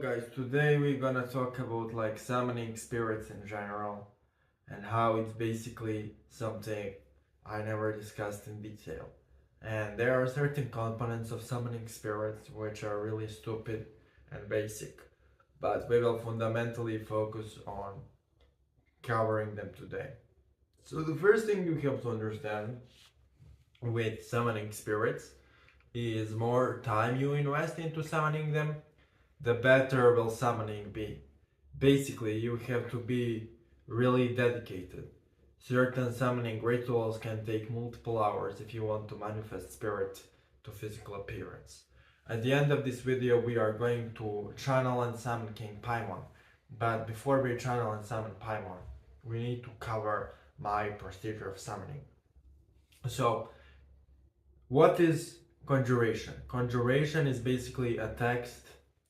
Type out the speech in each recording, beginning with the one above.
guys, today we're gonna talk about like summoning spirits in general and how it's basically something I never discussed in detail. And there are certain components of summoning spirits which are really stupid and basic, but we will fundamentally focus on covering them today. So the first thing you have to understand with summoning spirits is more time you invest into summoning them, the better will summoning be. Basically, you have to be really dedicated. Certain summoning rituals can take multiple hours if you want to manifest spirit to physical appearance. At the end of this video, we are going to channel and summon King Paimon. But before we channel and summon Paimon, we need to cover my procedure of summoning. So, what is conjuration? Conjuration is basically a text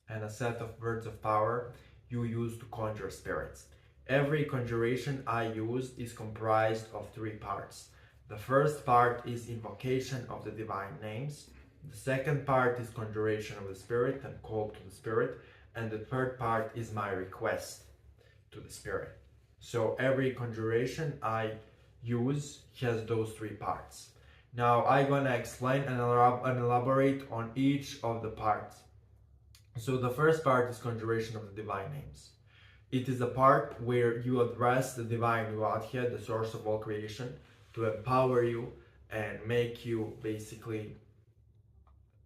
and a set of words of power you use to conjure spirits. Every conjuration I use is comprised of three parts. The first part is invocation of the divine names. The second part is conjuration of the spirit and call to the spirit. And the third part is my request to the spirit. So every conjuration I use has those three parts. Now I'm gonna explain and elaborate on each of the parts. So the first part is conjuration of the divine names. It is a part where you address the divine Godhead, the source of all creation, to empower you and make you basically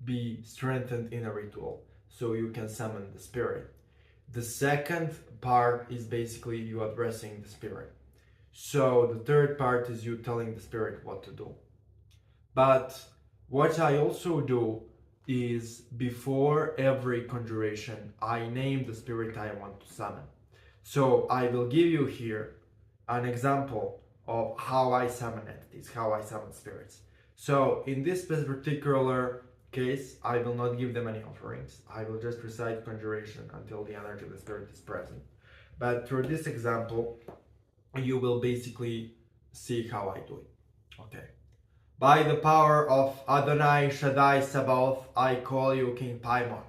be strengthened in a ritual so you can summon the spirit. The second part is basically you addressing the spirit. So the third part is you telling the spirit what to do. But what I also do is before every conjuration, I name the spirit I want to summon. So I will give you here an example of how I summon entities, how I summon spirits. So in this particular case, I will not give them any offerings. I will just recite conjuration until the energy of the spirit is present. But through this example, you will basically see how I do it. Okay. By the power of Adonai Shaddai Sabaoth, I call you King Paimon.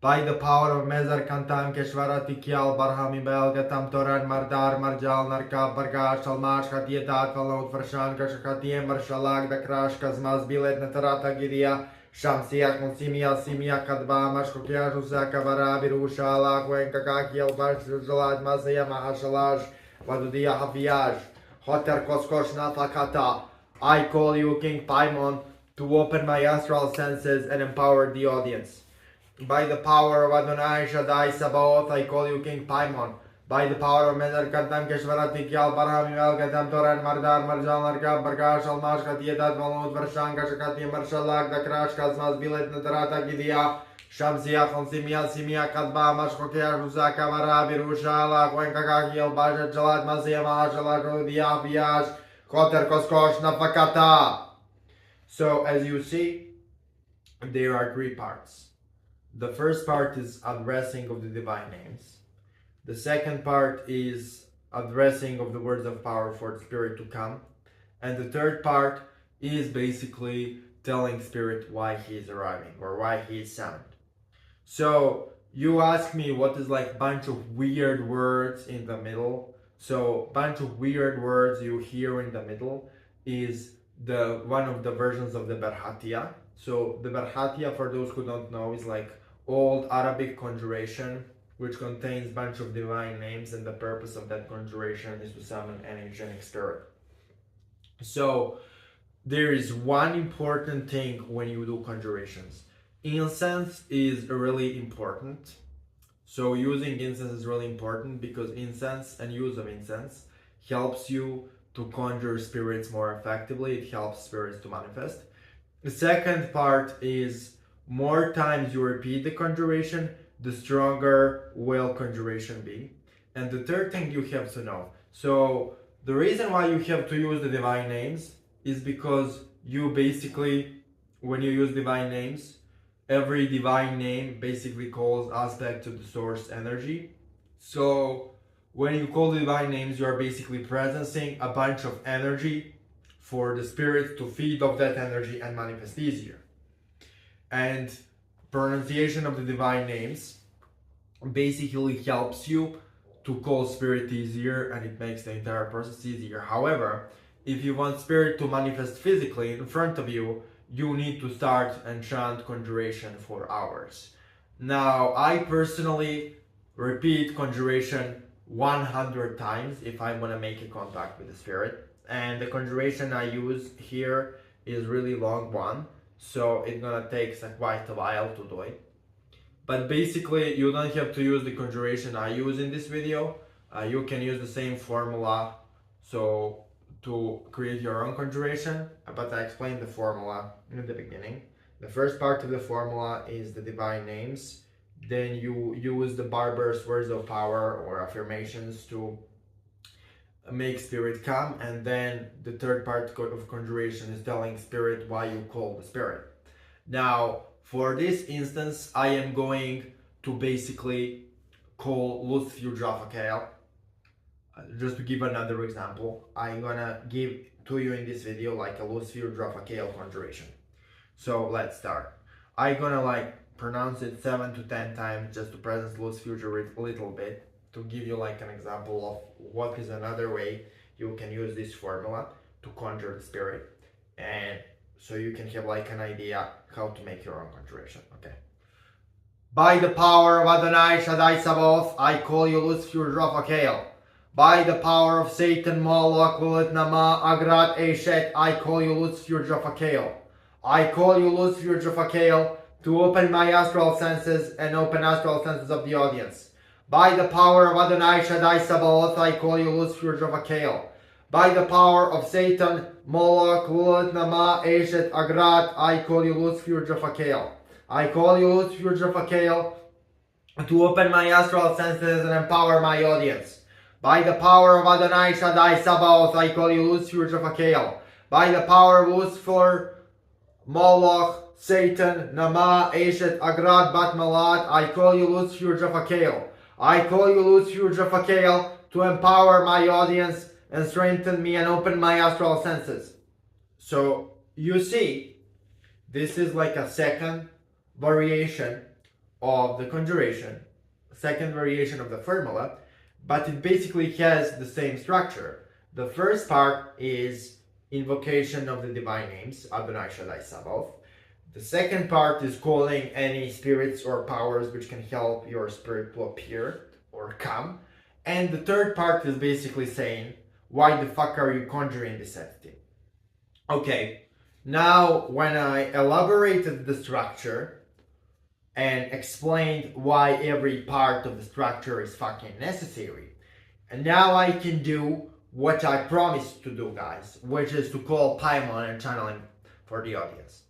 By the power of Mezar Kantam Keshvarati Kial Barhami Belgatam Toran Mardar Marjal Narkab Bargash Almash Hatietat Valot Varshan Kashakatiem Marshalag Dakrash Kazmaz Bilet Natarata Giria Shamsiak Monsimia Simia Kadba Mashkokia Jusaka Varabiru Shala Kwenkakiel Barjalad Mazia Mahashalaj Vadudia Haviaj Hoter Koskosh Natakata. I call you King Paimon to open my astral senses and empower the audience. By the power of Adonai Shaddai Sabaoth, I call you King Paimon. By the power of Mezar Kantam Keshvarati Kial Barhami Velgatam Toran Mardar Marjal Narkab Bargash Almash Katietat Valmut Varshan Kashakati Marshalak Dakrash Kazmaz Bilet Natarata Gidia Shamsiya Khonsimia Simia Kadba Mashkokia Rusaka Varabi Rushala Kwenkakakiel Baja Jalat Mazia Mahashala Rudia Viaj Koter Koskosh Nafakata. So as you see, there are three parts. The first part is addressing of the divine names. The second part is addressing of the words of power for the spirit to come. And the third part is basically telling spirit why he is arriving or why he is summoned. So you ask me what is like bunch of weird words in the middle. So bunch of weird words you hear in the middle is the one of the versions of the Berhatia. So the Berhatia, for those who don't know, is like old Arabic conjuration which contains bunch of divine names, and the purpose of that conjuration is to summon an angelic spirit. So there is one important thing when you do conjurations. Incense is really important. So using incense is really important because incense and use of incense helps you to conjure spirits more effectively. It helps spirits to manifest. The second part is more times you repeat the conjuration, the stronger will conjuration be. And the third thing you have to know. So the reason why you have to use the divine names is because you basically, when you use divine names, every divine name basically calls us back to the source energy. So when you call the divine names, you are basically presencing a bunch of energy for the spirits to feed off that energy and manifest easier. And pronunciation of the divine names basically helps you to call spirit easier, and it makes the entire process easier. However, if you want spirit to manifest physically in front of you, you need to start and chant conjuration for hours. Now, I personally repeat conjuration 100 times if I want to make a contact with the spirit. And the conjuration I use here is really long one, so it's gonna take quite a while to do it. But basically, you don't have to use the conjuration I use in this video. You can use the same formula so to create your own conjuration, but I explained the formula in the beginning. The first part of the formula is the divine names. Then you use the barbarous words of power or affirmations to make spirit come, and then the third part of conjuration is telling spirit why you call the spirit. Now, for this instance, I am going to basically call Lucifer Jaffakel. Just to give another example, I'm gonna give to you in this video like a Lucifer Jaffakel conjuration. So let's start. I'm gonna pronounce it 7 to 10 times just to presence Lucifer a little bit, to give you an example of what is another way you can use this formula to conjure the spirit, and so you can have an idea how to make your own conjuration. Okay. By the power of Adonai Shaddai Sabaoth, I call you Lucifer Raphael. By the power of Satan, Moloch, Lilith, Nama, Agrat, Eshet, I call you Lucifer Raphael. I call you Lucifer Raphael to open my astral senses and open astral senses of the audience. By the power of Adonai Shaddai Sabaoth, I call you Lucifer Raphael. By the power of Satan, Moloch, Lilith, Nama, Eshet, Agrat, I call you Lucifer Raphael. I call you Lucifer Raphael to open my astral senses and empower my audience. By the power of Adonai Shaddai Sabaoth, I call you Lucifer Raphael. By the power of Lucifer, Moloch, Satan, Nama, Eshet, Agrat, Bat Malat, I call you Lucifer Raphael. I call you Lucifer Raphael to empower my audience and strengthen me and open my astral senses. So you see, this is a second variation of the conjuration, second variation of the formula, but it basically has the same structure. The first part is invocation of the divine names, Adonai Shaddai Sabaoth. The second part is calling any spirits or powers which can help your spirit to appear or come. And the third part is basically saying, why the fuck are you conjuring this entity? Okay, now when I elaborated the structure and explained why every part of the structure is fucking necessary, and now I can do what I promised to do, guys, which is to call Paimon and channeling for the audience.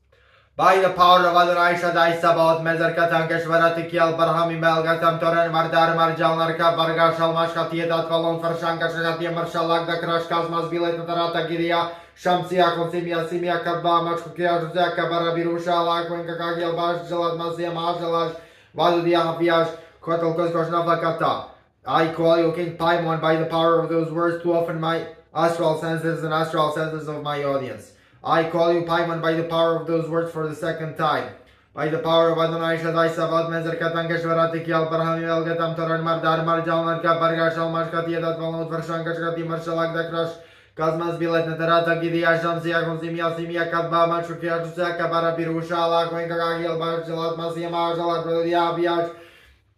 By the power of Adonai Shaddai Sabaoth, Mezer Katan Keshvarati Kiel Barhami Belgatam Toran Mardar Marjal Narka Barga Shalmash Katietat Valon Farshanka Shakatia Marshalag da Krash Kazmas Bilet Natarata Giria Shamsia Konsimia Simia Kadba Machkukia Juzaka Barabirusha Lakwenka Kagiel Bash Jalad Masia Mahalash Vadudia Hafiash Kotel Koskoshna Vakata. I call you King Paimon by the power of those words to open my astral senses and astral senses of my audience. I call you Paimon by the power of those words for the second time. By the power of Adonai Shaddai Sabaoth, Mezer Katan Keshvarati Kiel Barhami Elgatam Toran Mardar Marjal Narka Barga Shalmash Katietat Valon Farshanka Shakati Marshalag da Krash Kazmas Bilet Natarata Gidia Shamsia Konsimia Simia Kadba Machukia Jusaka Barabirusha Lakwenka Kagiel Bash Jalat Masia Mahajalat Rodia Biach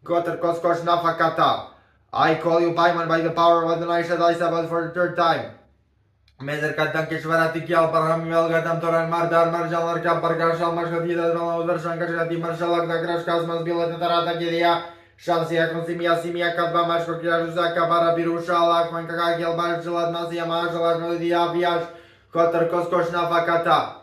Koter Koskosh Nafakata. I call you Paimon by the power of Adonai Shaddai Sabaoth for the third time. Mezer Katan Keshvarati Kiel Barhami Elgatam Toran Mardar Marjal Narka Barga Shalmash Katietat Valon Farshanka Shakati Marshalag da Krash Kazmas Bilet Natarata Gidia Shamsia Konsimia Simia Kadba Machukia Jusaka Barabirusha Lakwenka Kagiel Bash Jalat Masia Mahajalat Rodia Biach Koter Koskosh Nafakata.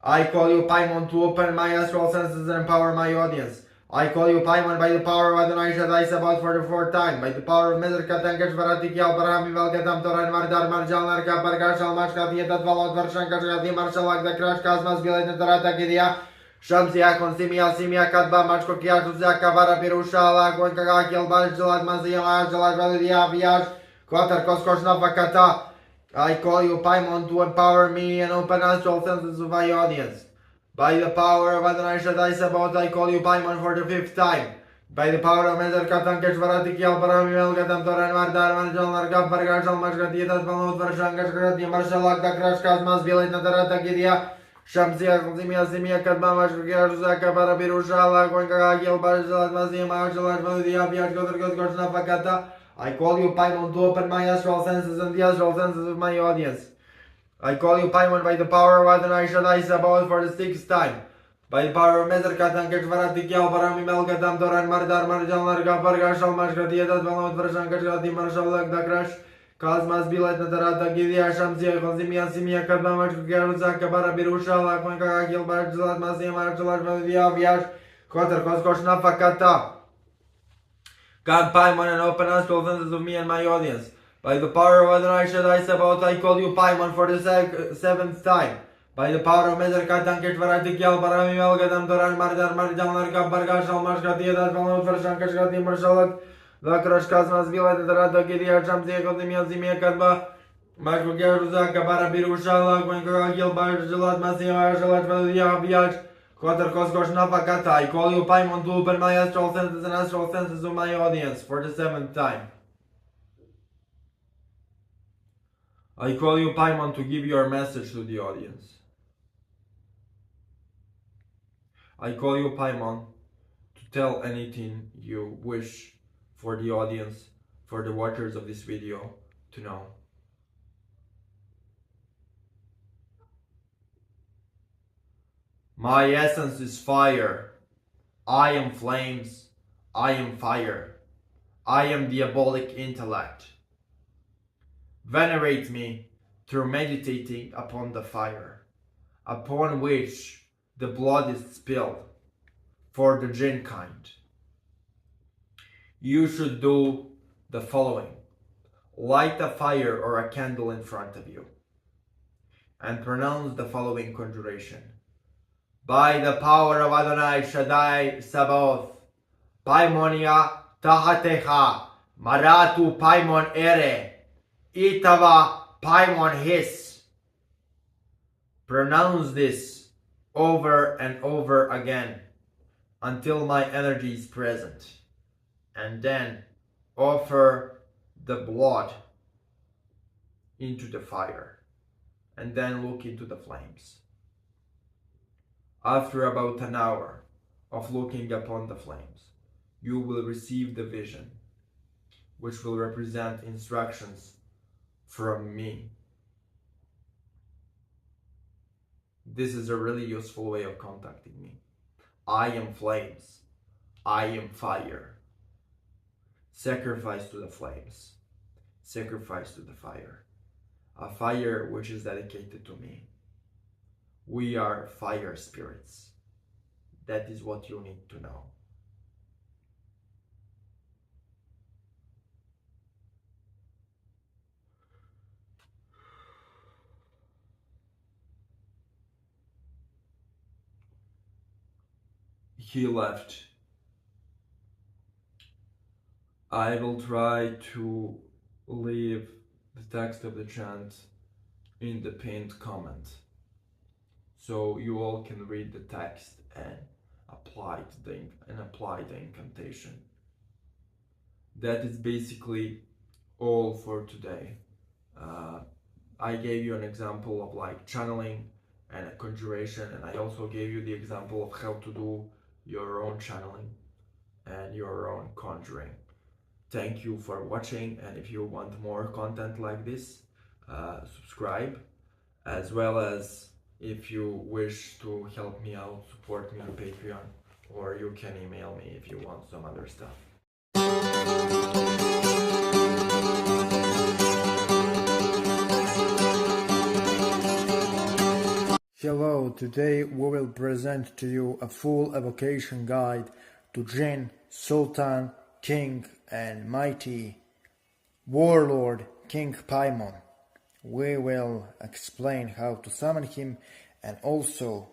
I call you Paimon to open my astral senses and empower my audience. I call you Paimon by the power of Adonai Shaddai Sabaoth for the fourth time. By the power of Mezer Katan Keshvarati Kiel Barhami Velgatam Toran Mardar Marjal Narka Barga Shalmash Katietat Valon Farshanka Shakati Marshalag da Krash Kazmas Bilet Natarata Gidia Shamsia Konsimia Simia Kadba Machkokia Juzaka Barabirusha Lakwenka Kagiel Bash Jalat Masia Mahajalat Rodia Biach Koter Koskosh Nafakata. I call you Paimon to empower me and open astral senses of my audience. By the power of Adonai Shaddai Sabaoth, I call you Paimon for the fifth time. By the power of Mezer Katan Keshvarati Kiel Parami Melgatam Toran Mardar Manjal Nargab Bargashal Mashgatitas Balot Varshangash Marshalak Dakrash Kazmas Bilit Natarata Gidia Shamsia Zimia Zimia Kadmamash Garzaka Parabirushala Gil Barjalat Mazim Marshalak Maludia Biat Gotrgoshna Fakata. I call you Paimon to open my astral senses and the astral senses of my audience. I call you Paimon by the power of Adonai Shaddai Sabaoth for the 6th time. By the power of Mezer Katan Keshvarati Kiel Parami Melgatam Toran Mardar Marjal Nargab Bargashal Mashgatitas Balot Varshangash Marshalak Dakrash Kazmas Bilet Natarata Gidia Shamsia Zimia Zimia Kadmamash Garzaka Parabirushala Gil Barjalat Mazim Marshalak Maludia Biat Gotrgoshna Fakata. God, Paimon, and open astral senses of me and my audience. By the power of Adonai Shaddai Sabaoth, I call you Paimon for the 7th time. By the power of Mezer Katan Keshvarati Kiel Parami Melgatam Toran Mardar Marjal Nargab Bargashal Mashgatitas Balot Varshangash Marshalak Dakrash Kazmas Bilet Natarata Gidia Shamsia Zimia Zimia Kadma Mashgatitas Parabirushala Gil Barjalat Mazim Marshalak Maludia Biat I call you Paimon to open my astral senses and astral senses of my audience for the 7th time. I call you Paimon to give your message to the audience. I call you Paimon to tell anything you wish for the audience, for the watchers of this video to know. My essence is fire. I am flames. I am fire. I am diabolic intellect. Venerate me through meditating upon the fire, upon which the blood is spilled for the Jinn kind. You should do the following. Light a fire or a candle in front of you and pronounce the following conjuration. By the power of Adonai Shaddai Sabaoth, Paimonia Tahatecha, Maratu Paimon Ere, Itava Paimon His. Pronounce this over and over again until my energy is present, and then offer the blood into the fire, and then look into the flames. After about an hour of looking upon the flames, you will receive the vision, which will represent instructions from me. This is a really useful way of contacting me. I am flames. I am fire. Sacrifice to the flames. Sacrifice to the fire. A fire which is dedicated to me. We are fire spirits. That is what you need to know. He left. I will try to leave the text of the chant in the pinned comment, so you all can read the text and apply the incantation. That is basically all for today. I gave you an example of like channeling and a conjuration, and I also gave you the example of how to do your own channeling and your own conjuring. Thank you for watching, and if you want more content like this, subscribe, as well as if you wish to help me out, support me on Patreon, or you can email me if you want some other stuff. Hello, today we will present to you a full evocation guide to Jinn, Sultan, King and Mighty Warlord King Paimon. We will explain how to summon him and also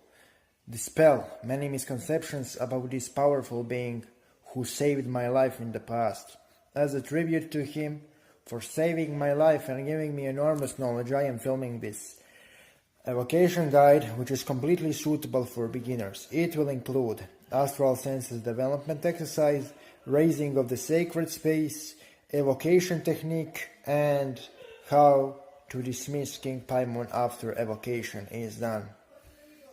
dispel many misconceptions about this powerful being who saved my life in the past. As a tribute to him for saving my life and giving me enormous knowledge, I am filming this evocation guide, which is completely suitable for beginners. It will include astral senses development exercise, raising of the sacred space, evocation technique, and how to dismiss King Paimon after evocation is done.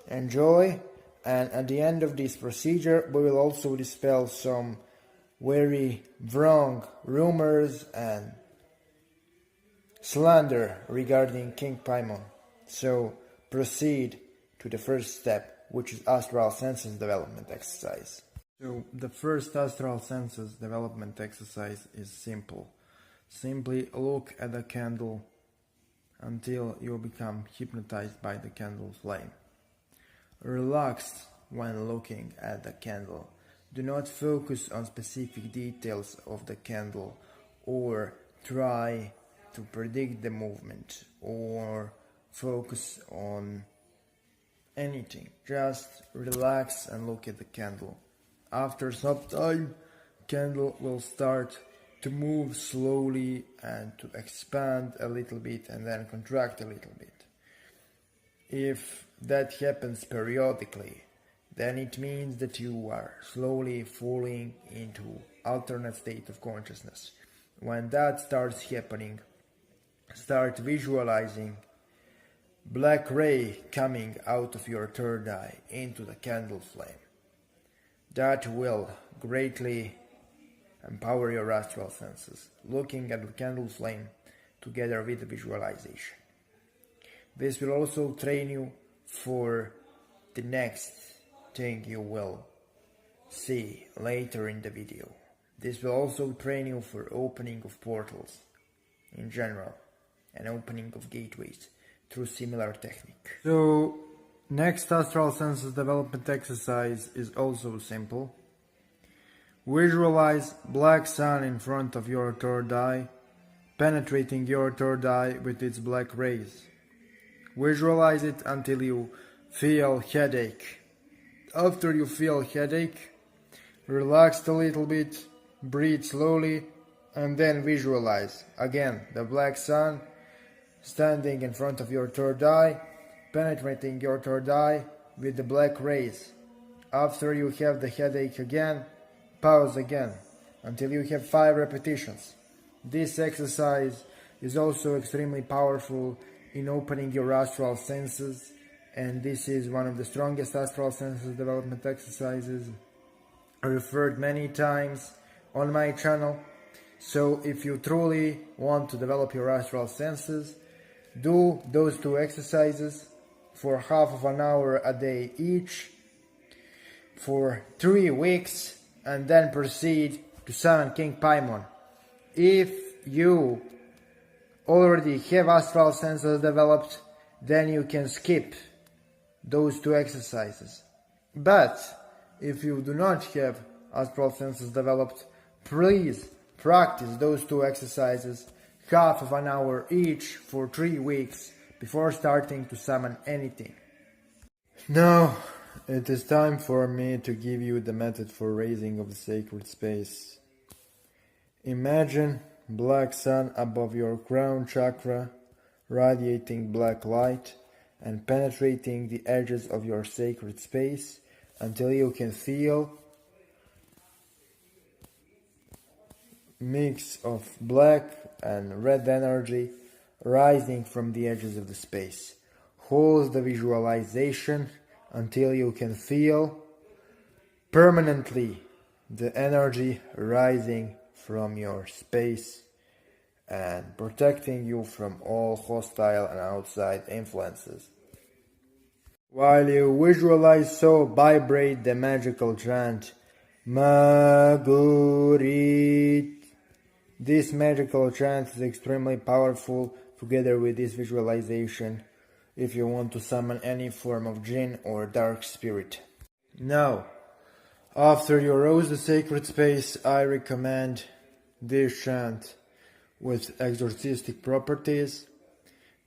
Enjoy, and at the end of this procedure we will also dispel some very wrong rumors and slander regarding King Paimon. So proceed to the first step, which is astral senses development exercise. So the first astral senses development exercise is simple. Simply look at the candle until you become hypnotized by the candle flame. Relax when looking at the candle. Do not focus on specific details of the candle or try to predict the movement or focus on anything. Just relax and look at the candle. After some time, candle will start to move slowly and to expand a little bit and then contract a little bit. If that happens periodically, then it means that you are slowly falling into alternate state of consciousness. When that starts happening, start visualizing black ray coming out of your third eye into the candle flame. That will greatly empower your astral senses, looking at the candle flame together with the visualization. This will also train you for the next thing you will see later in the video. This will also train you for opening of portals in general and opening of gateways through similar technique. So next astral senses development exercise is also simple. Visualize black sun in front of your third eye, penetrating your third eye with its black rays. Visualize it until you feel headache. After you feel headache, relax a little bit, breathe slowly, and then visualize again the black sun standing in front of your third eye, penetrating your third eye with the black rays. After you have the headache again, pause again until you have 5 repetitions. This exercise is also extremely powerful in opening your astral senses, and this is one of the strongest astral senses development exercises referred many times on my channel. So if you truly want to develop your astral senses, do those 2 exercises for half of an hour a day each for 3 weeks, and then proceed to summon King Paimon. If you already have astral senses developed, then you can skip those 2 exercises. But if you do not have astral senses developed, please practice those 2 exercises half of an hour each for 3 weeks before starting to summon anything. Now it is time for me to give you the method for raising of the sacred space. Imagine black sun above your crown chakra, radiating black light and penetrating the edges of your sacred space until you can feel mix of black and red energy rising from the edges of the space. Hold the visualization until you can feel permanently the energy rising from your space and protecting you from all hostile and outside influences. While you visualize, so vibrate the magical chant Magurit. This magical chant is extremely powerful together with this visualization if you want to summon any form of Jinn or dark spirit. Now, after you rose the sacred space, I recommend this chant with exorcistic properties.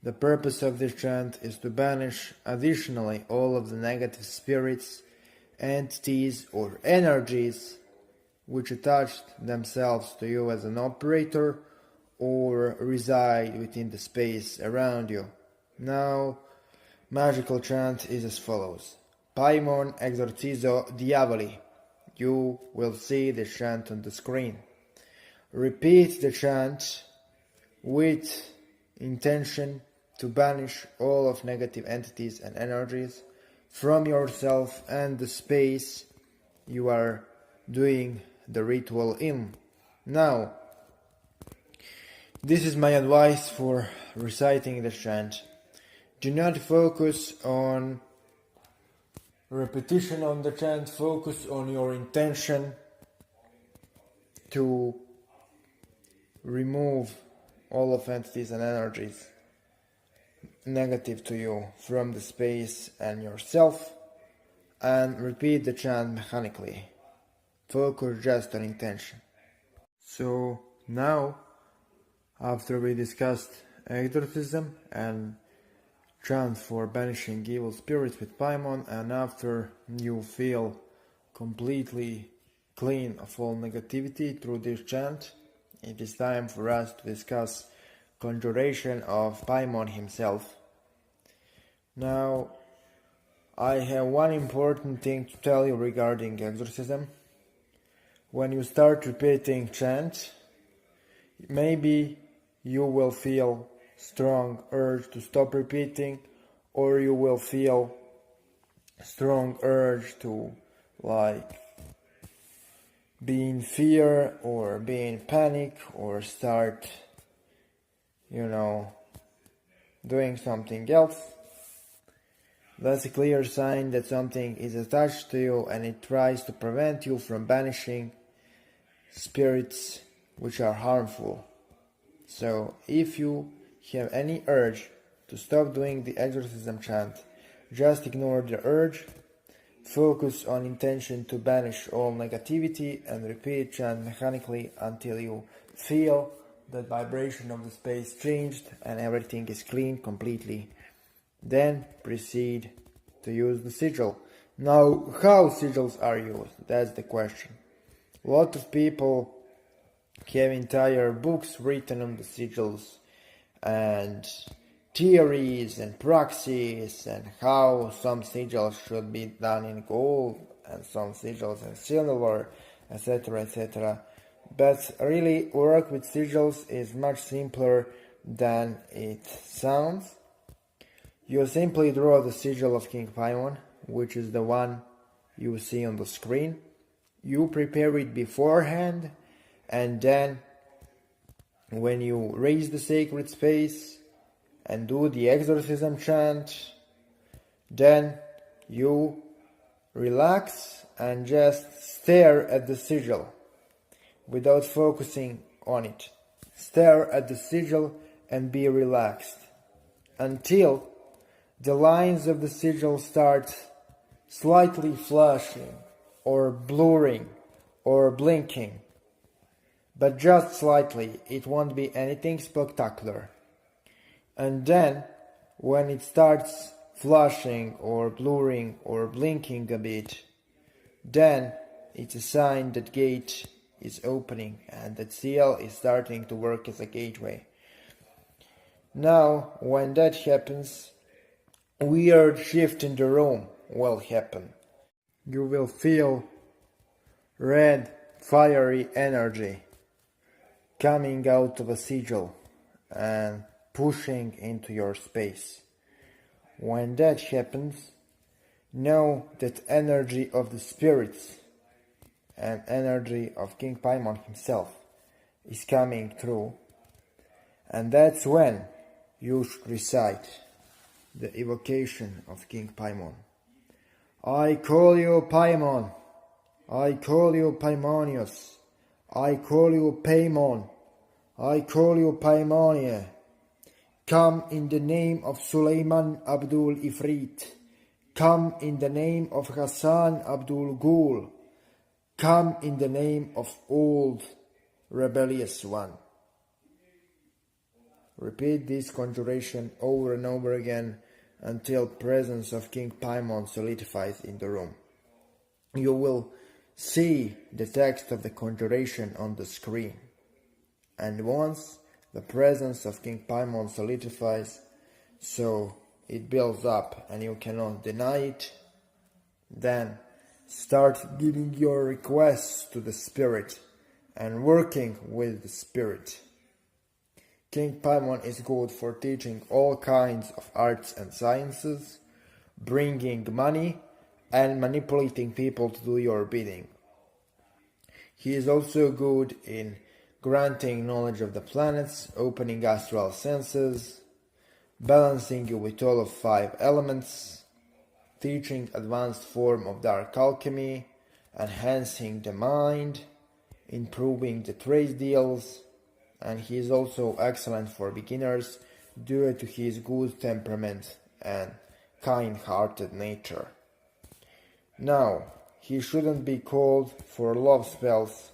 The purpose of this chant is to banish additionally all of the negative spirits, entities or energies which attached themselves to you as an operator or reside within the space around you. Now, magical chant is as follows. Paimon exorcizo diavoli. you will see the chant on the screen. Repeat the chant with intention to banish all of negative entities and energies from yourself and the space you are doing the ritual in. Now, this is my advice for reciting the chant. Do not focus on repetition on the chant, focus on your intention to remove all of entities and energies negative to you from the space and yourself, and repeat the chant mechanically. Focus just on intention. So now, after we discussed exorcism and chant for banishing evil spirits with Paimon, and after you feel completely clean of all negativity through this chant, it is time for us to discuss conjuration of Paimon himself. Now, I have one important thing to tell you regarding exorcism. When you start repeating chant, maybe you will feel strong urge to stop repeating, or you will feel strong urge to be in fear or be in panic or start doing something else. That's a clear sign that something is attached to you and it tries to prevent you from banishing spirits which are harmful. So if you have any urge to stop doing the exorcism chant, just ignore the urge, focus on intention to banish all negativity, and repeat chant mechanically until you feel the vibration of the space changed and everything is clean completely. Then proceed to use the sigil. Now, how sigils are used? That's the question. A lot of people have entire books written on the sigils and theories and proxies and how some sigils should be done in gold and some sigils in silver, etc., etc. But really, work with sigils is much simpler than it sounds. You simply draw the sigil of King Paimon, which is the one you see on the screen. You prepare it beforehand, and then when you raise the sacred space and do the exorcism chant, then you relax and just stare at the sigil without focusing on it. Stare at the sigil and be relaxed until the lines of the sigil start slightly flashing or blurring or blinking, but just slightly. It won't be anything spectacular. And then when it starts flashing or blurring or blinking a bit, then it's a sign that gate is opening and that seal is starting to work as a gateway. Now, when that happens, weird shift in the room will happen. You will feel red, fiery energy coming out of a sigil and pushing into your space. When that happens, know that energy of the spirits and energy of King Paimon himself is coming through, and that's when you should recite the evocation of King Paimon. I call you Paimon, I call you Paimonius, I call you Paimon, I call you Paimonia. Come in the name of Suleiman Abdul Ifrit. Come in the name of Hassan Abdul Ghul. Come in the name of old rebellious one. Repeat this conjuration over and over again until presence of King Paimon solidifies in the room. You will see the text of the conjuration on the screen, and once the presence of King Paimon solidifies, so it builds up and you cannot deny it, then Start giving your requests to the spirit and working with the spirit. King Paimon is good for teaching all kinds of arts and sciences, bringing money, and manipulating people to do your bidding. He is also good in granting knowledge of the planets, opening astral senses, balancing you with all of 5 elements, teaching advanced form of dark alchemy, enhancing the mind, improving the trade deals, and he is also excellent for beginners due to his good temperament and kind-hearted nature. Now, he shouldn't be called for love spells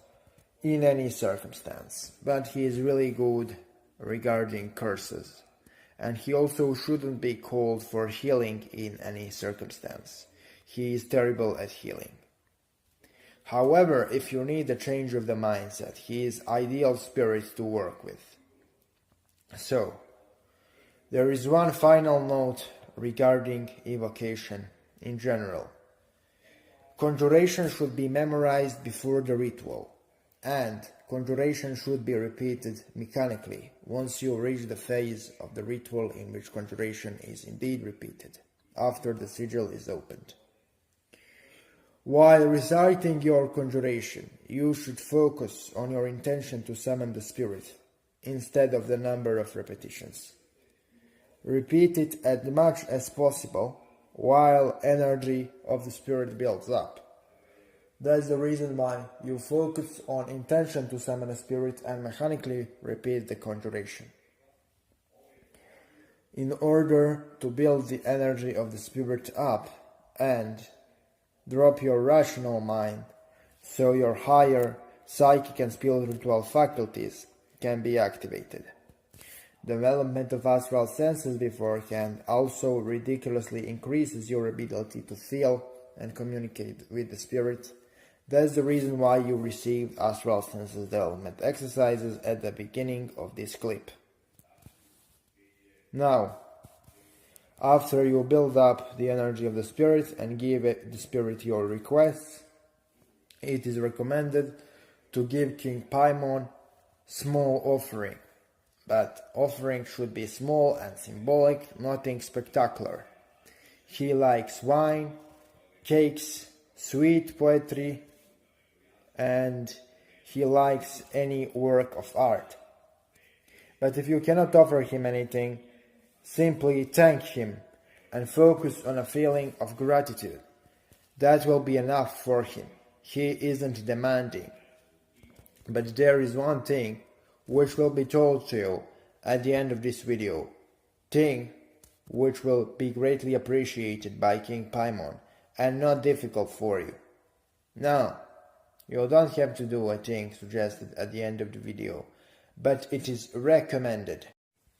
in any circumstance, but he is really good regarding curses. And he also shouldn't be called for healing in any circumstance. He is terrible at healing. However, if you need a change of the mindset, he is ideal spirit to work with. So, there is one final note regarding evocation in general. Conjuration should be memorized before the ritual, and conjuration should be repeated mechanically once you reach the phase of the ritual in which conjuration is indeed repeated, after the sigil is opened. While reciting your conjuration, you should focus on your intention to summon the spirit, instead of the number of repetitions. Repeat it as much as possible, while energy of the spirit builds up. That's the reason why you focus on intention to summon a spirit and mechanically repeat the conjuration. In order to build the energy of the spirit up and drop your rational mind so your higher psychic and spiritual faculties can be activated. Development of astral senses beforehand also ridiculously increases your ability to feel and communicate with the spirit. That's the reason why you received astral senses development exercises at the beginning of this clip. Now, after you build up the energy of the spirit and give the spirit your requests, it is recommended to give King Paimon small offering. But offering should be small and symbolic, nothing spectacular. He likes wine, cakes, sweet poetry, and he likes any work of art. But if you cannot offer him anything, simply thank him and focus on a feeling of gratitude. That will be enough for him. He isn't demanding. But there is one thing which will be told to you at the end of this video, thing which will be greatly appreciated by King Paimon and not difficult for you. Now, you don't have to do a thing suggested at the end of the video, but it is recommended.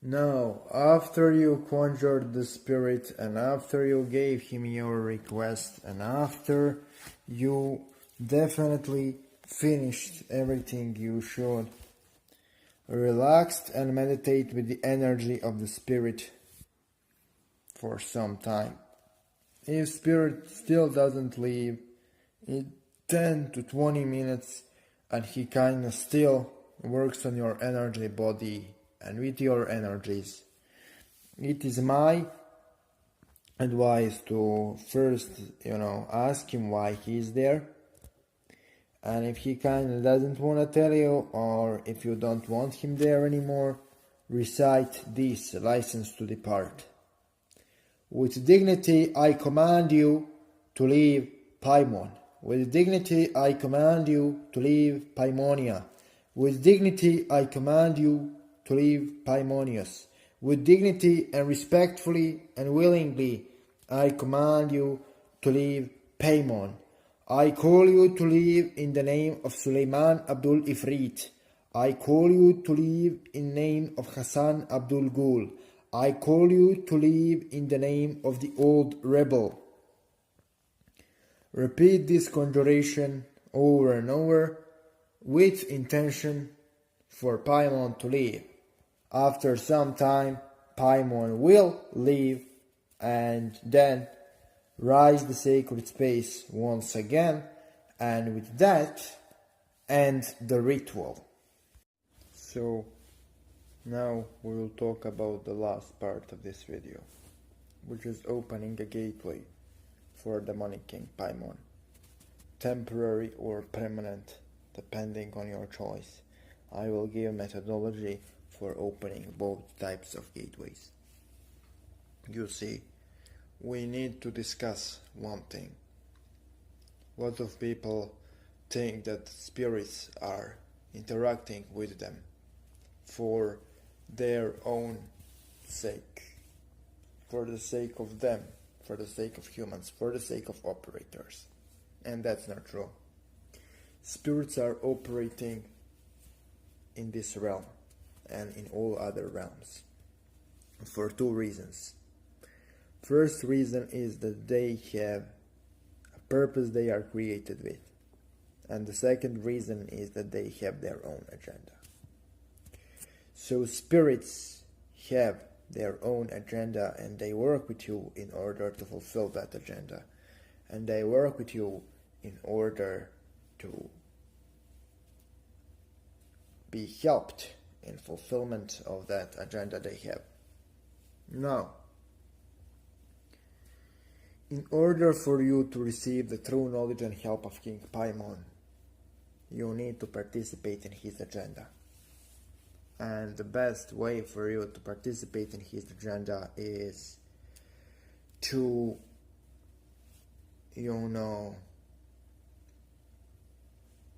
Now, after you conjured the spirit and after you gave him your request and after you definitely finished everything you should, relaxed and meditate with the energy of the spirit for some time. If spirit still doesn't leave in 10 to 20 minutes and he kinda still works on your energy body and with your energies, it is my advice to first, ask him why he is there. And if he kinda doesn't want to tell you, or if you don't want him there anymore, recite this license to depart. With dignity I command you to leave Paimon. With dignity I command you to leave Paimonia. With dignity I command you to leave Paimonius. With dignity and respectfully and willingly I command you to leave Paimon. I call you to leave in the name of Suleiman Abdul Ifrit. I call you to leave in the name of Hassan Abdul Ghul. I call you to leave in the name of the old rebel. Repeat this conjuration over and over with intention for Paimon to leave. After some time, Paimon will leave, and then rise the sacred space once again, and with that end the ritual. So now we will talk about the last part of this video, which is opening a gateway for demonic king Paimon, temporary or permanent depending on your choice. I will give methodology for opening both types of gateways. You see, we need to discuss one thing. A lot of people think that spirits are interacting with them for their own sake, for the sake of them, for the sake of humans, for the sake of operators. And that's not true. Spirits are operating in this realm and in all other realms for two reasons. First reason is that they have a purpose they are created with, and the second reason is that they have their own agenda. So spirits have their own agenda, and they work with you in order to fulfill that agenda, and they work with you in order to be helped in fulfillment of that agenda they have. Now, in order for you to receive the true knowledge and help of King Paimon, you need to participate in his agenda. And the best way for you to participate in his agenda is to,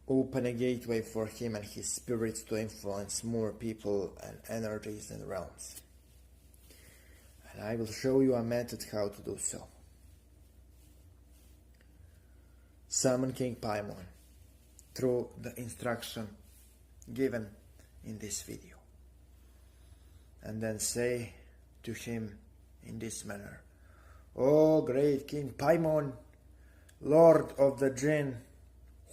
open a gateway for him and his spirits to influence more people and energies and realms. And I will show you a method how to do so. Summon King Paimon through the instruction given in this video, and then say to him in this manner: "O great King Paimon, Lord of the Jinn,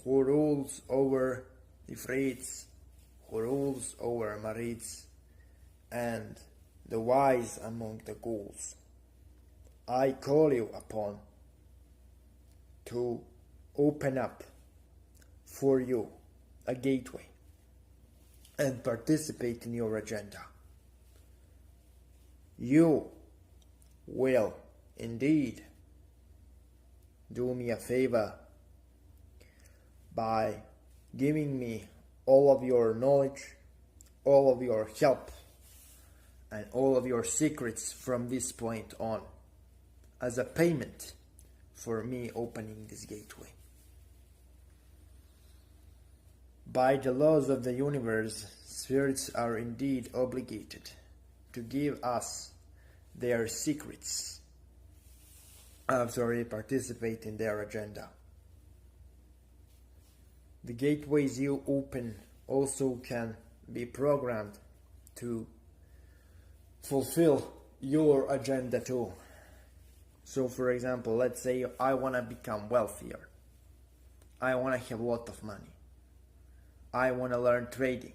who rules over Ifrits, who rules over Marids, and the wise among the ghouls, I call you upon to open up for you a gateway and participate in your agenda. You will indeed do me a favor by giving me all of your knowledge, all of your help, and all of your secrets from this point on as a payment for me opening this gateway. By the laws of the universe, spirits are indeed obligated to give us their secrets after we participate in their agenda. The gateways you open also can be programmed to fulfill your agenda too. So for example, let's say I want to become wealthier. I want to have a lot of money. I want to learn trading.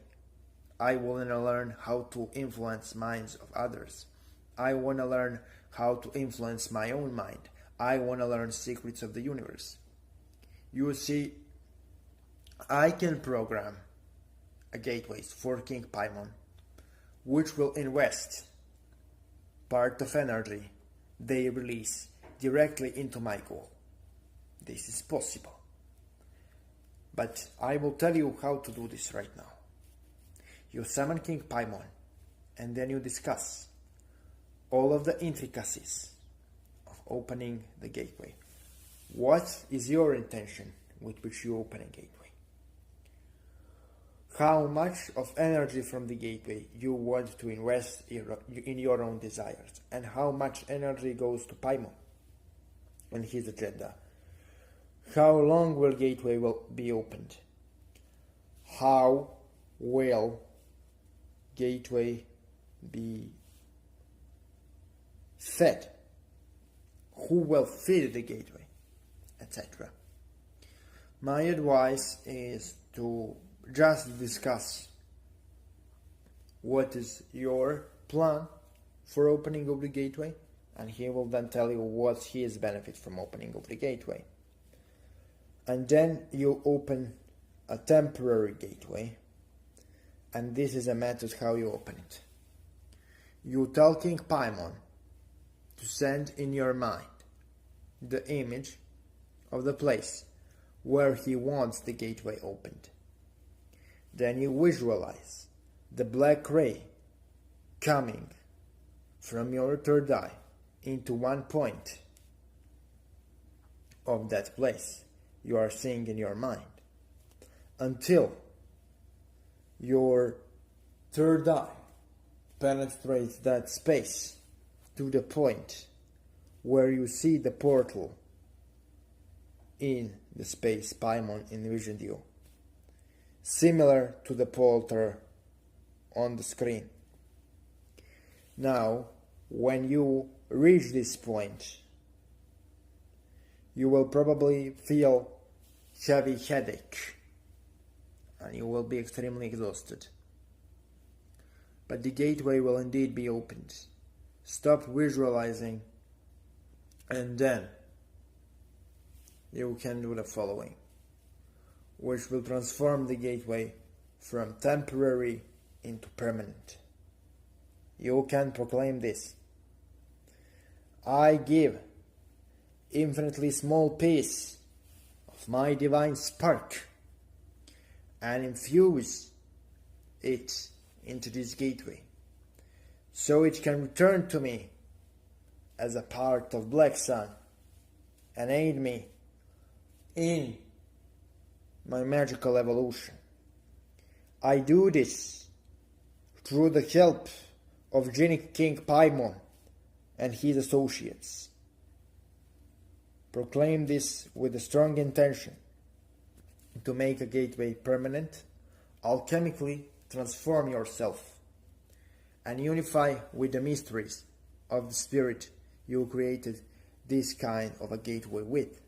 I want to learn how to influence minds of others. I want to learn how to influence my own mind. I want to learn secrets of the universe. You see, I can program a gateways for King Paimon, which will invest part of energy they release directly into my goal. This is possible. But I will tell you how to do this right now. You summon King Paimon, and then you discuss all of the intricacies of opening the gateway. What is your intention with which you open a gateway? How much of energy from the gateway you want to invest in your own desires, and how much energy goes to Paimon and his agenda? How long will gateway will be opened? How will gateway be fed? Who will feed the gateway? Etc. My advice is to just discuss what is your plan for opening of the gateway, and he will then tell you what's his benefit from opening of the gateway. And then you open a temporary gateway, and this is a method how you open it. You tell King Paimon to send in your mind the image of the place where he wants the gateway opened. Then you visualize the black ray coming from your third eye into one point of that place you are seeing in your mind, until your third eye penetrates that space to the point where you see the portal in the space Paimon envisioned you, similar to the portal on the screen. Now, when you reach this point, you will probably feel heavy headache and you will be extremely exhausted. But the gateway will indeed be opened. Stop visualizing, and then you can do the following, which will transform the gateway from temporary into permanent. You can proclaim this: I give infinitely small piece of my divine spark and infuse it into this gateway, so it can return to me as a part of Black Sun and aid me in my magical evolution. I do this through the help of Jinn King Paimon and his associates. Proclaim this with a strong intention to make a gateway permanent, alchemically transform yourself, and unify with the mysteries of the spirit you created this kind of a gateway with.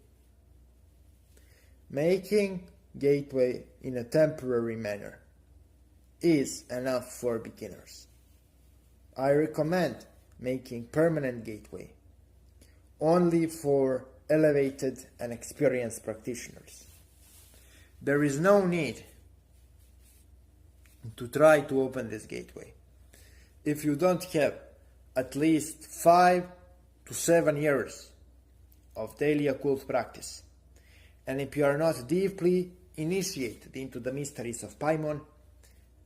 Making gateway in a temporary manner is enough for beginners. I recommend making permanent gateway only for elevated and experienced practitioners. There is no need to try to open this gateway if you don't have at least 5 to 7 years of daily occult practice, and if you are not deeply initiated into the mysteries of Paimon,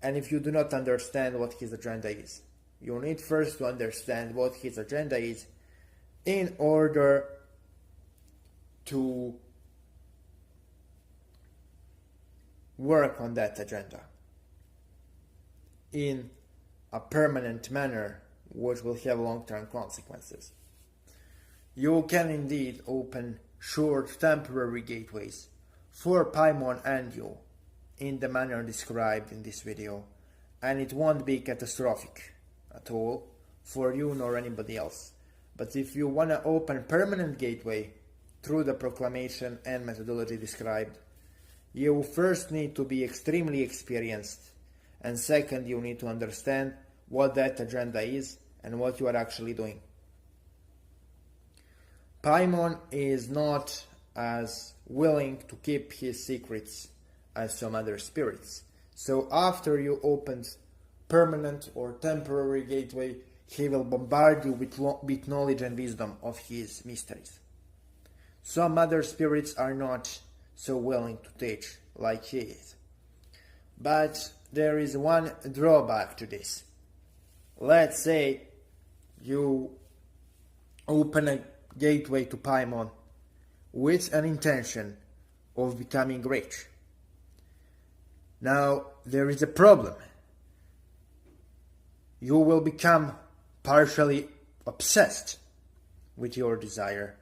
and if you do not understand what his agenda is. You need first to understand what his agenda is in order to work on that agenda in a permanent manner, which will have long-term consequences. You can indeed open short temporary gateways for Paimon and you in the manner described in this video, and it won't be catastrophic at all for you nor anybody else. But if you want to open permanent gateway through the proclamation and methodology described, you first need to be extremely experienced, and second, you need to understand what that agenda is and what you are actually doing. Paimon is not as willing to keep his secrets as some other spirits. So after you opened permanent or temporary gateway, he will bombard you with knowledge and wisdom of his mysteries. Some other spirits are not so willing to teach like he is. But there is one drawback to this. Let's say you open a gateway to Paimon with an intention of becoming rich. Now, there is a problem. You will become partially obsessed with your desire,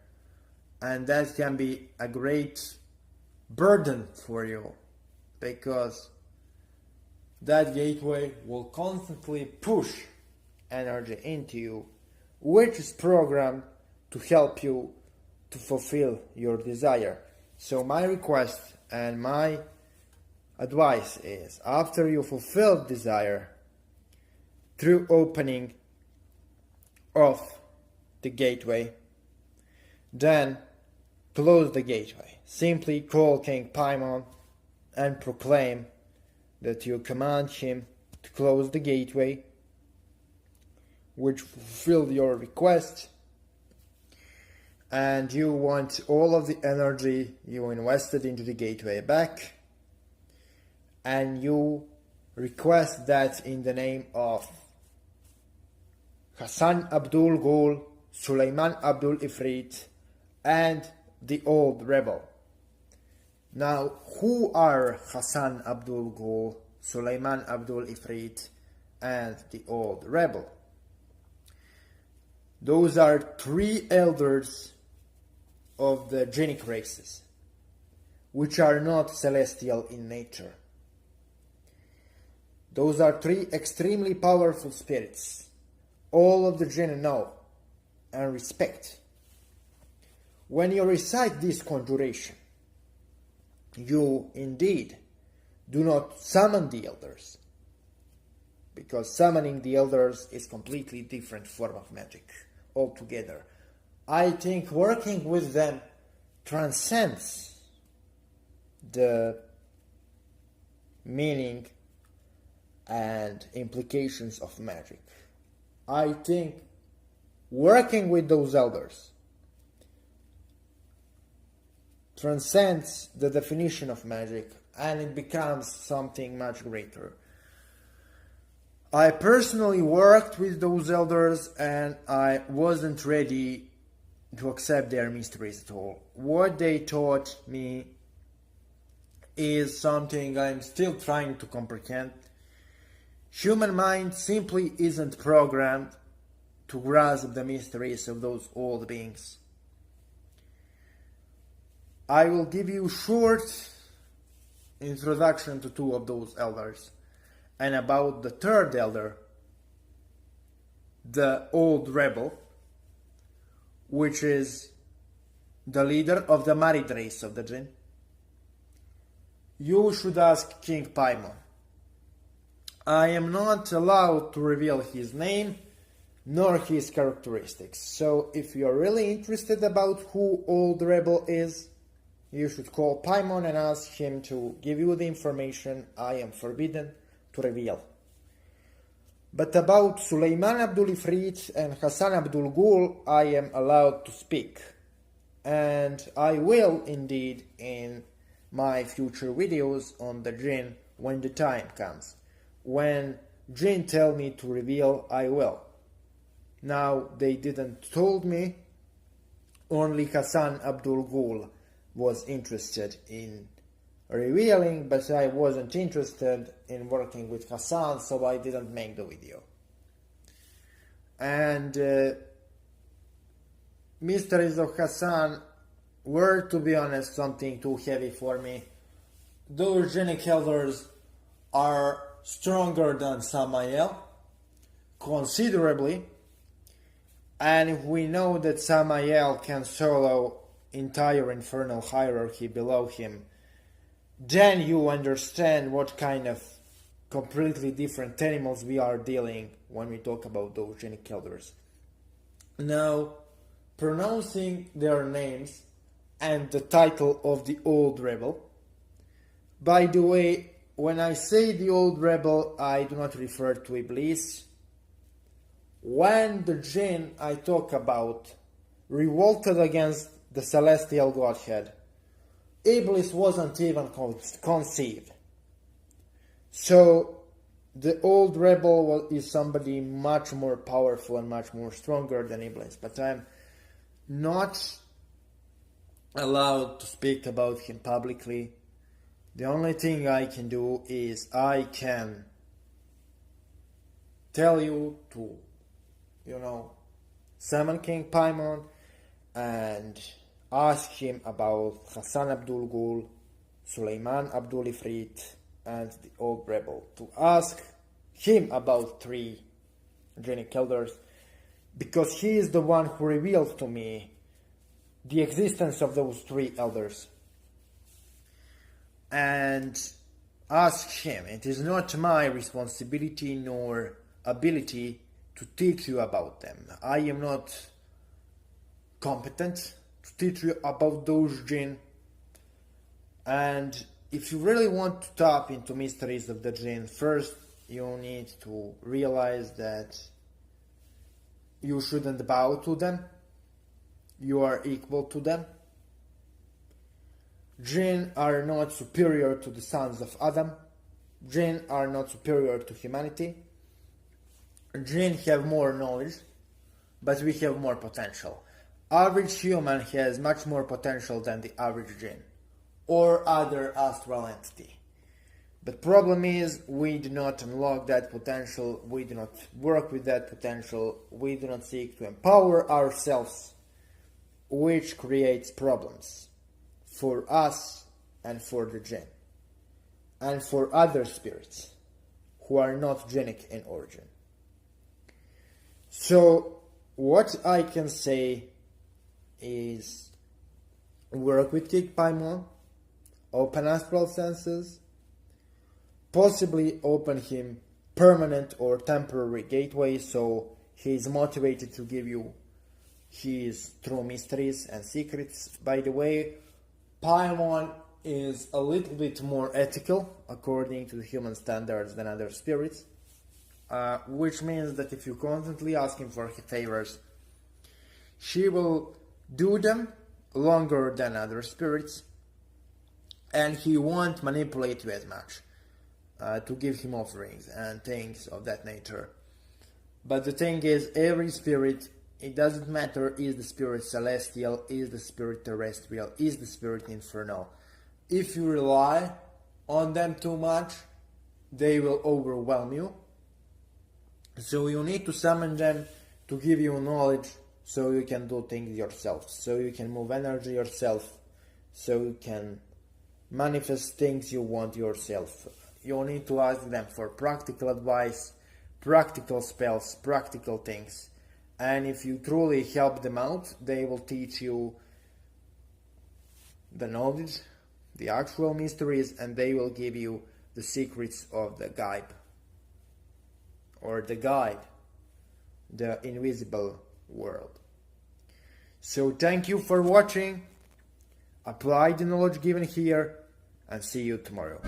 and that can be a great burden for you, because that gateway will constantly push energy into you, which is programmed to help you to fulfill your desire. So my request and my advice is, after you fulfill desire through opening of the gateway. Then close the gateway. Simply call King Paimon and proclaim that you command him to close the gateway, which fulfilled your request, and you want all of the energy you invested into the gateway back, and you request that in the name of Hassan Abdul Ghul, Suleiman Abdul Ifrit, and the old rebel. Now, who are Hassan Abdul Ghul, Suleiman Abdul Ifrit, and the old rebel? Those are three elders of the Jinnic races, which are not celestial in nature. Those are three extremely powerful spirits. All of the Jinn know and respect. When you recite this conjuration, you indeed do not summon the elders, because summoning the elders is completely different form of magic altogether. I think working with them transcends the meaning and implications of magic. I think working with those elders transcends the definition of magic, and it becomes something much greater. I personally worked with those elders, and I wasn't ready to accept their mysteries at all. What they taught me is something I'm still trying to comprehend. Human mind simply isn't programmed to grasp the mysteries of those old beings. I will give you a short introduction to two of those elders, and about the third elder, the old rebel, which is the leader of the married race of the Jinn. You should ask King Paimon. I am not allowed to reveal his name nor his characteristics, so if you are really interested about who old rebel is, you should call Paimon and ask him to give you the information I am forbidden to reveal. But about Suleiman Abdul Ifrit and Hassan Abdul Ghul, I am allowed to speak. And I will indeed in my future videos on the Jinn when the time comes. When Jinn tell me to reveal, I will. Now, they didn't told me, only Hassan Abdul Ghul was interested in revealing, but I wasn't interested in working with Hassan, so I didn't make the video. And mysteries of Hassan were, to be honest, something too heavy for me. Those Jinnic elders are stronger than Samael, considerably, and if we know that Samael can solo entire infernal hierarchy below him, then you understand what kind of completely different animals we are dealing when we talk about those Jinnic elders. Now, pronouncing their names and the title of the old rebel. By the way, when I say the old rebel, I do not refer to Iblis. When the Jinn I talk about revolted against the celestial Godhead, Iblis wasn't even conceived. So the old rebel is somebody much more powerful and much more stronger than Iblis. But I'm not allowed to speak about him publicly. The only thing I can do is I can tell you to, summon King Paimon and ask him about Hassan Abdul Ghul, Suleiman Abdul Ifrit, and the old rebel. To ask him about three Jinnic elders, because he is the one who revealed to me the existence of those three elders. And ask him. It is not my responsibility nor ability to teach you about them. I am not competent to teach you about those jinn. And if you really want to tap into mysteries of the jinn, first you need to realize that you shouldn't bow to them. You are equal to them. Jinn are not superior to the sons of Adam. Jinn are not superior to humanity. Jinn have more knowledge, but we have more potential. Average human has much more potential than the average jinn or other astral entity. But problem is, we do not unlock that potential, we do not work with that potential, we do not seek to empower ourselves, which creates problems for us and for the jinn, and for other spirits who are not jinnic in origin. So, what I can say is work with King Paimon, open astral senses, possibly open him permanent or temporary gateways so he is motivated to give you his true mysteries and secrets. By the way, Paimon is a little bit more ethical according to the human standards than other spirits, which means that if you constantly ask him for favors, she will do them longer than other spirits, and he won't manipulate you as much to give him offerings and things of that nature. But the thing is, every spirit, it doesn't matter is the spirit celestial, is the spirit terrestrial, is the spirit infernal. If you rely on them too much, they will overwhelm you. So you need to summon them to give you knowledge so you can do things yourself, so you can move energy yourself, so you can manifest things you want yourself. You need to ask them for practical advice, practical spells, practical things. And if you truly help them out, they will teach you the knowledge, the actual mysteries, and they will give you the secrets of the guide, or the guide, the invisible world. So thank you for watching, apply the knowledge given here, and see you tomorrow.